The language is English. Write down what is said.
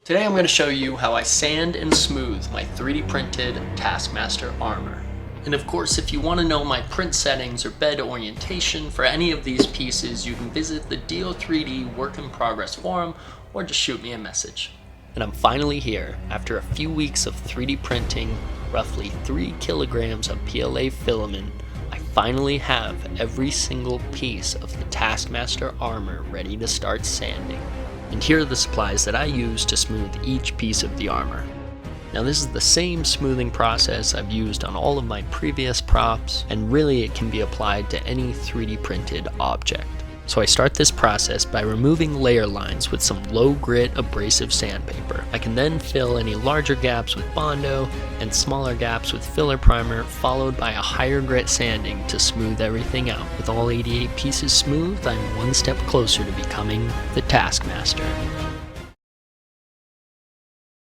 Today I'm going to show you how I sand and smooth my 3D printed Taskmaster armor. And of course, if you want to know my print settings or bed orientation for any of these pieces, you can visit the Do3D work in progress forum or just shoot me a message. And I'm finally here after a few weeks of 3D printing roughly 3 kilograms of PLA filament. I finally have every single piece of the Taskmaster armor ready to start sanding. And here are the supplies that I use to smooth each piece of the armor. Now this is the same smoothing process I've used on all of my previous props, and really it can be applied to any 3D printed object. So I start this process by removing layer lines with some low grit abrasive sandpaper. I can then fill any larger gaps with Bondo and smaller gaps with filler primer, followed by a higher grit sanding to smooth everything out. With all 88 pieces smooth, I'm one step closer to becoming the Taskmaster.